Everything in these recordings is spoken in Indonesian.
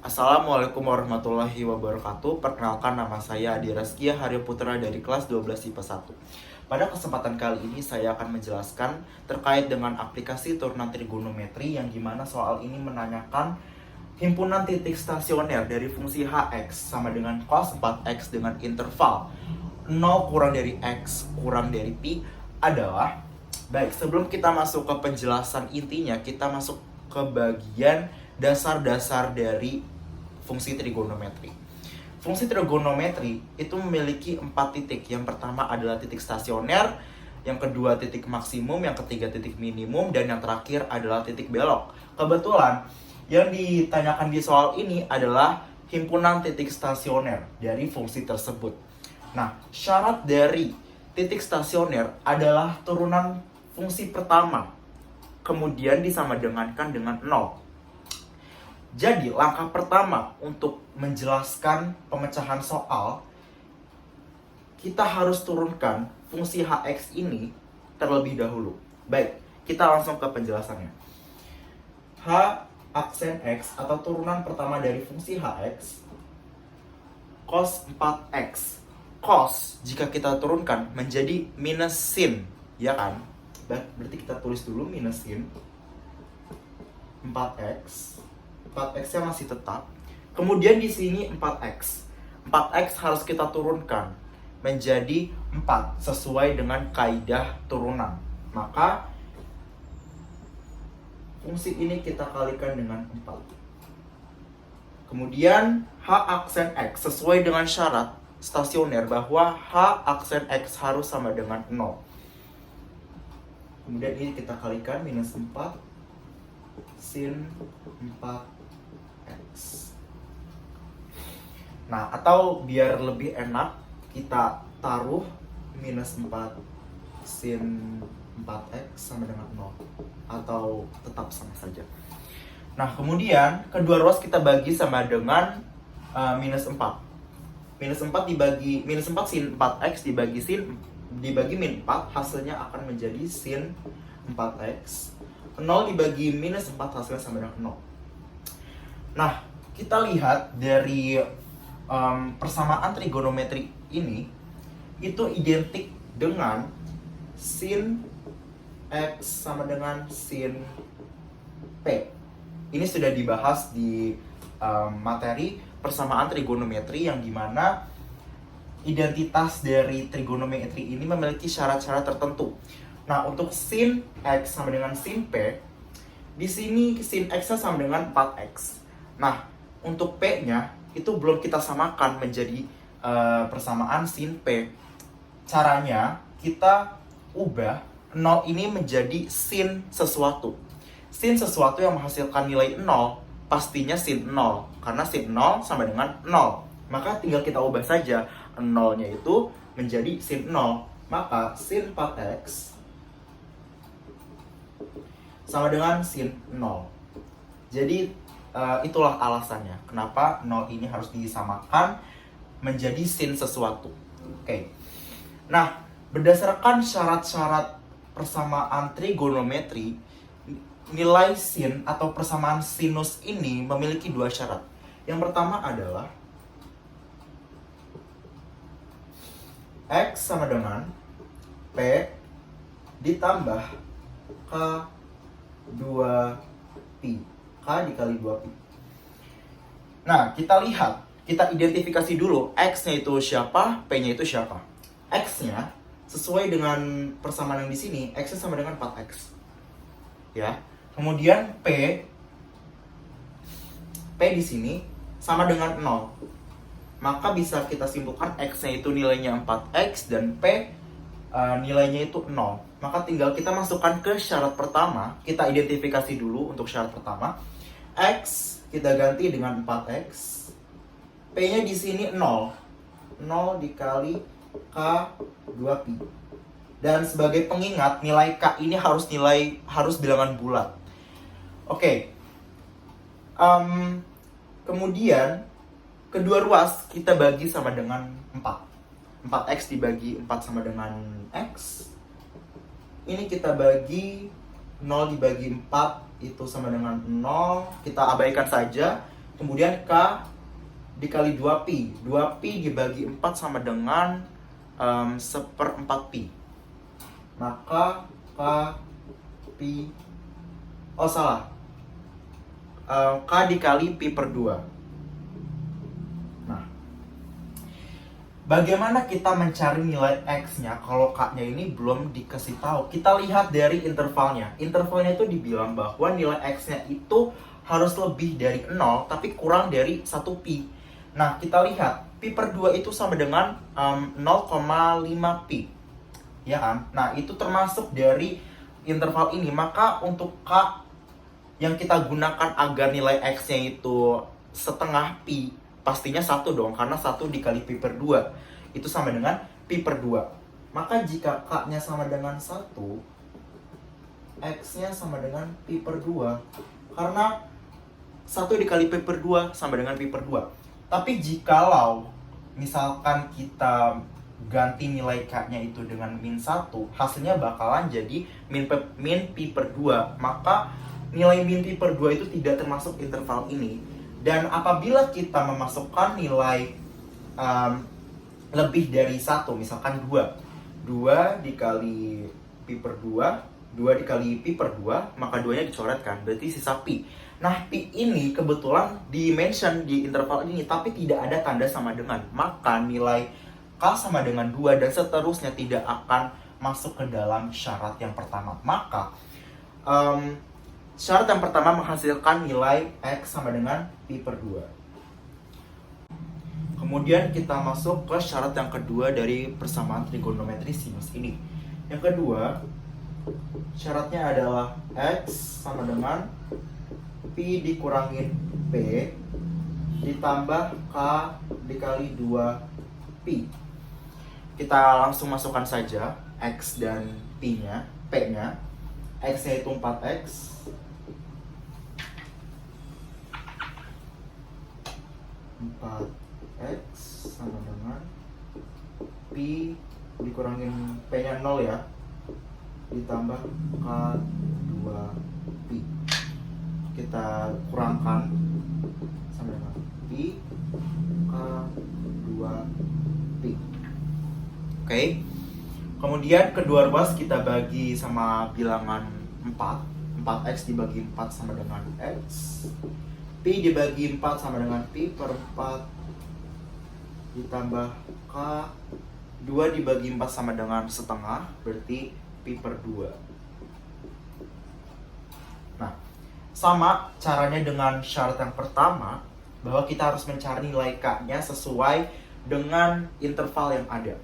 Assalamualaikum warahmatullahi wabarakatuh. Perkenalkan, nama saya Adi Raskia Haryo Putra dari kelas 12 IPA 1. Pada kesempatan kali ini saya akan menjelaskan terkait dengan aplikasi turunan trigonometri, yang dimana soal ini menanyakan himpunan titik stasioner dari fungsi hx sama dengan cos 4x dengan interval 0 kurang dari x kurang dari pi adalah. Baik, sebelum kita masuk ke penjelasan intinya, kita masuk ke bagian dasar-dasar dari fungsi trigonometri. Fungsi trigonometri itu memiliki 4 titik. Yang pertama adalah titik stasioner, yang kedua titik maksimum, yang ketiga titik minimum, dan yang terakhir adalah titik belok. Kebetulan yang ditanyakan di soal ini adalah himpunan titik stasioner dari fungsi tersebut. Nah, syarat dari titik stasioner adalah turunan fungsi pertama, kemudian disamadengankan dengan 0. Jadi, langkah pertama untuk menjelaskan pemecahan soal, kita harus turunkan fungsi hx ini terlebih dahulu. Baik, kita langsung ke penjelasannya. H aksen x atau turunan pertama dari fungsi hx, cos 4x. Cos, jika kita turunkan menjadi minus sin, ya kan? Berarti kita tulis dulu minus sin 4x. 4x-nya masih tetap. Kemudian di sini 4x. 4x harus kita turunkan menjadi 4 sesuai dengan kaidah turunan. Maka fungsi ini kita kalikan dengan 4. Kemudian h aksen x sesuai dengan syarat stasioner bahwa h aksen x harus sama dengan 0. Kemudian ini kita kalikan minus 4 sin 4x. Nah, atau biar lebih enak kita taruh minus 4 sin 4x sama dengan 0, atau tetap sama saja. Nah, kemudian kedua ruas kita bagi sama dengan minus 4. Minus 4 dibagi minus 4 sin 4x dibagi min 4, hasilnya akan menjadi sin 4x. 0 dibagi minus 4 hasilnya sama dengan 0. Nah, kita lihat dari persamaan trigonometri ini itu identik dengan sin x sama dengan sin p. Ini sudah dibahas di materi persamaan trigonometri, yang dimana identitas dari trigonometri ini memiliki syarat-syarat tertentu. Nah, untuk sin x sama dengan sin p, di sini sin x-nya sama dengan 4x. Nah, untuk p-nya itu belum kita samakan menjadi persamaan sin p. Caranya kita ubah 0 ini menjadi sin sesuatu. Sin sesuatu yang menghasilkan nilai 0 pastinya sin 0, karena sin 0 sama dengan 0. Maka tinggal kita ubah saja 0-nya itu menjadi sin 0. Maka sin 4x sama dengan sin 0. Jadi itulah alasannya kenapa 0 ini harus disamakan menjadi sin sesuatu. Oke. Nah, berdasarkan syarat-syarat persamaan trigonometri, nilai sin atau persamaan sinus ini memiliki dua syarat. Yang pertama adalah x sama dengan p ditambah k 2pi. K dikali 2pi. Nah, kita lihat, kita identifikasi dulu x-nya itu siapa, p-nya itu siapa. X-nya sesuai dengan persamaan yang di sini, x-nya sama dengan 4x. Ya. Kemudian p di sini sama dengan 0. Maka bisa kita simpulkan x-nya itu nilainya 4x dan p nilainya itu 0. Maka tinggal kita masukkan ke syarat pertama. Kita identifikasi dulu untuk syarat pertama. X kita ganti dengan 4x. P-nya di sini 0. 0 dikali k 2pi. Dan sebagai pengingat, nilai k ini harus bilangan bulat. Oke. Kemudian kedua ruas kita bagi sama dengan 4. 4x dibagi 4 sama dengan x. Ini kita bagi 0 dibagi 4 itu sama dengan 0. Kita abaikan saja. Kemudian K dikali 2pi. 2pi dibagi 4 sama dengan 1/4pi. Maka K pi, oh salah, K dikali pi per 2. Nah, bagaimana kita mencari nilai X-nya kalau K-nya ini belum dikasih tahu? Kita lihat dari intervalnya. Intervalnya itu dibilang bahwa nilai X-nya itu harus lebih dari 0 tapi kurang dari 1 pi. Nah, kita lihat pi per 2 itu sama dengan 0,5 pi. Ya kan? Nah, itu termasuk dari interval ini. Maka untuk K yang kita gunakan agar nilai X-nya itu setengah pi, pastinya 1 dong, karena 1 dikali pi per 2 itu sama dengan pi per 2. Maka jika K-nya sama dengan 1, X-nya sama dengan pi per 2, karena 1 dikali pi per 2 sama dengan pi per 2. Tapi jikalau misalkan kita ganti nilai K-nya itu dengan min 1, hasilnya bakalan jadi min pi per 2. Maka nilai min pi per 2 itu tidak termasuk interval ini. Dan apabila kita memasukkan nilai lebih dari 1, misalkan 2 dikali pi per 2, 2 dikali pi per 2, maka 2-nya dicoretkan, berarti sisa pi. Nah, pi ini kebetulan di-mention di interval ini, tapi tidak ada tanda sama dengan. Maka nilai K sama dengan 2 dan seterusnya tidak akan masuk ke dalam syarat yang pertama. Maka syarat yang pertama menghasilkan nilai X sama dengan pi per 2. Kemudian kita masuk ke syarat yang kedua dari persamaan trigonometri sinus ini. Yang kedua, syaratnya adalah X sama dengan pi dikurangin P ditambah K dikali 2pi. Kita langsung masukkan saja X dan P-nya, P-nya. X-nya itu 4X. 4X sama dengan pi dikurangin P-nya 0 ya, ditambah K 2pi. Kita kurangkan sama dengan pi K 2pi. Oke. Kemudian kedua ruas kita bagi sama bilangan 4. 4X dibagi 4 sama dengan X. Pi dibagi 4 sama dengan pi per 4 ditambah K 2 dibagi 4 sama dengan setengah, berarti pi per 2. Nah, sama caranya dengan syarat yang pertama, bahwa kita harus mencari nilai K-nya sesuai dengan interval yang ada.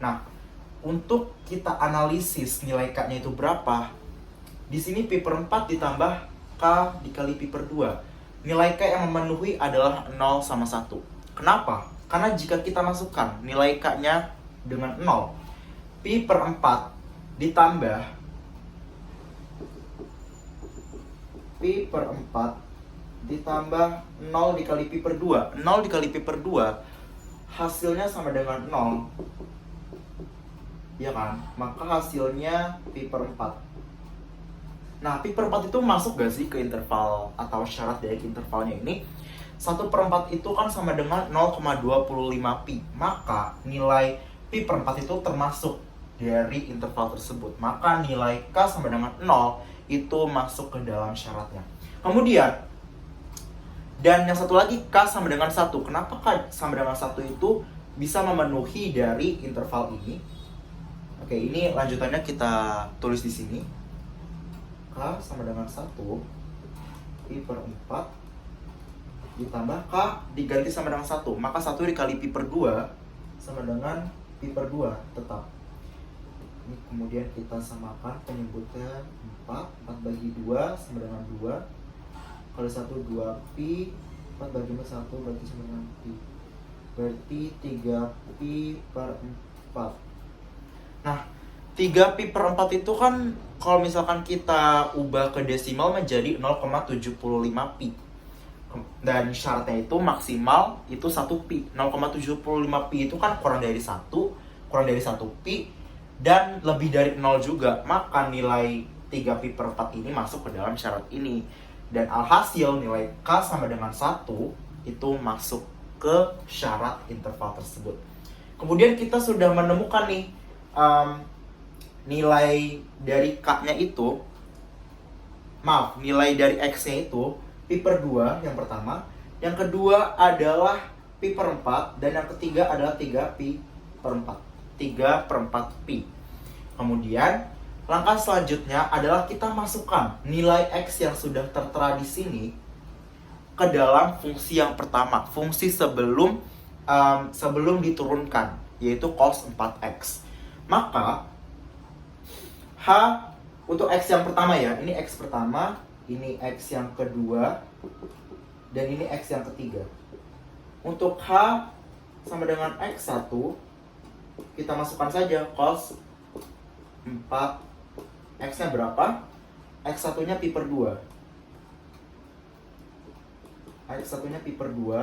Nah, untuk kita analisis nilai K-nya itu berapa, di sini pi per 4 ditambah K dikali pi per 2. Nilai K yang memenuhi adalah 0 sama 1. Kenapa? Karena jika kita masukkan nilai K-nya dengan 0, pi per 4 ditambah pi per 4 ditambah 0 dikali pi per 2. 0 dikali pi per 2 hasilnya sama dengan 0. Ya kan? Maka hasilnya pi per 4. Nah, pi per 4 itu masuk gak sih ke interval atau syarat dari intervalnya ini? 1/4 itu kan sama dengan 0,25 pi. Maka nilai pi per 4 itu termasuk dari interval tersebut. Maka nilai K sama dengan 0 itu masuk ke dalam syaratnya. Kemudian, dan yang satu lagi K sama dengan 1. Kenapa K sama dengan 1 itu bisa memenuhi dari interval ini? Oke, ini lanjutannya kita tulis di sini. K sama dengan 1 pi per 4 ditambah K diganti sama dengan 1. Maka 1 dikali pi per 2 sama dengan pi per 2 tetap. Ini kemudian kita samakan penyebutnya 4. 4 bagi 2 sama dengan 2. Kali 1 2 pi. 4 bagi 1 berarti sama dengan pi. Berarti 3 pi per 4. Nah, 3 pi per 4 itu kan kalau misalkan kita ubah ke desimal menjadi 0,75 pi. Dan syaratnya itu maksimal itu 1 pi. 0,75 pi itu kan kurang dari 1 pi dan lebih dari 0 juga. Maka nilai 3 pi per 4 ini masuk ke dalam syarat ini. Dan alhasil nilai K sama dengan 1 itu masuk ke syarat interval tersebut. Kemudian kita sudah menemukan nih nilai dari K-nya itu, nilai dari X-nya itu pi per 2 yang pertama, yang kedua adalah pi per 4, dan yang ketiga adalah 3 pi per 4. 3 per 4 pi. Kemudian langkah selanjutnya adalah kita masukkan nilai X yang sudah tertera di sini ke dalam fungsi yang pertama, fungsi sebelum diturunkan, yaitu cos 4x. Maka H untuk X yang pertama ya, ini X pertama, ini X yang kedua, dan ini X yang ketiga. Untuk H sama dengan X1, kita masukkan saja cos 4. X-nya berapa? X1-nya pi per 2. X1-nya pi per 2.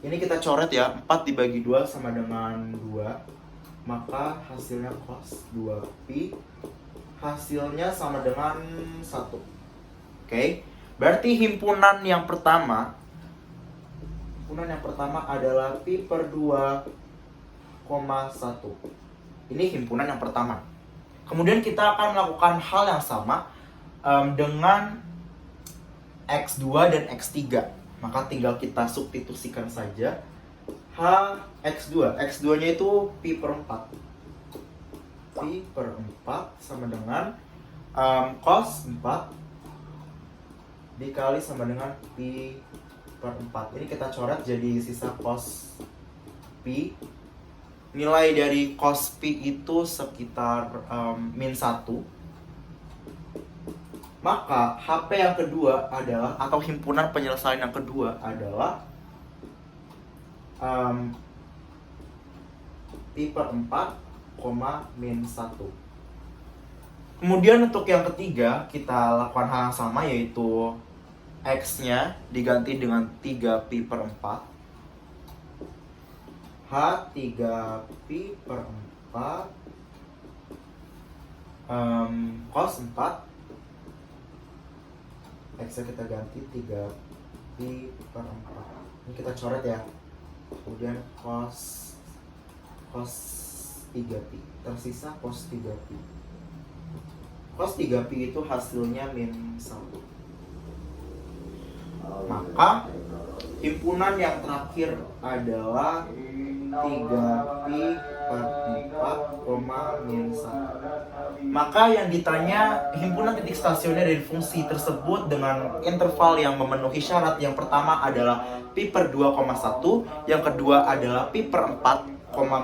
Ini kita coret ya, 4 dibagi 2 sama dengan 2. Maka hasilnya cos 2pi. Hasilnya sama dengan 1. Oke. Berarti himpunan yang pertama adalah pi per 2,1. Ini himpunan yang pertama. Kemudian kita akan melakukan hal yang sama dengan X2 dan X3. Maka tinggal kita substitusikan saja H X2. X2-nya itu pi per 4. Pi per 4 sama dengan cos 4 dikali sama dengan pi per 4. Ini kita coret jadi sisa cos pi. Nilai dari cos pi itu sekitar min 1. Maka HP yang kedua adalah, atau himpunan penyelesaian yang kedua adalah pi per 4, min 1. Kemudian untuk yang ketiga kita lakukan hal yang sama, yaitu X-nya diganti dengan 3 pi per 4. H 3 pi per 4 cos 4. X-nya kita ganti 3 pi per 4. Ini kita coret ya. Kemudian cos 3 pi. Tersisa cos 3 pi. Cos 3 pi itu hasilnya min 1. Maka himpunan yang terakhir adalah 3 pi per 4, min 1. Maka yang ditanya himpunan titik stasioner dari fungsi tersebut dengan interval yang memenuhi syarat. Yang pertama adalah pi per 2,1, yang kedua adalah pi per 4,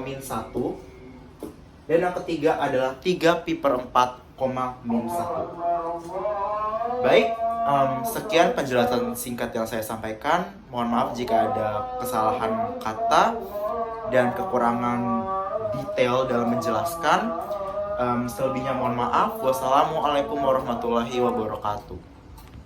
min 1, dan yang ketiga adalah 3 pi per 4, min 1. Baik, sekian penjelasan singkat yang saya sampaikan. Mohon maaf jika ada kesalahan kata dan kekurangan detail dalam menjelaskan. Selebihnya mohon maaf. Wassalamualaikum warahmatullahi wabarakatuh.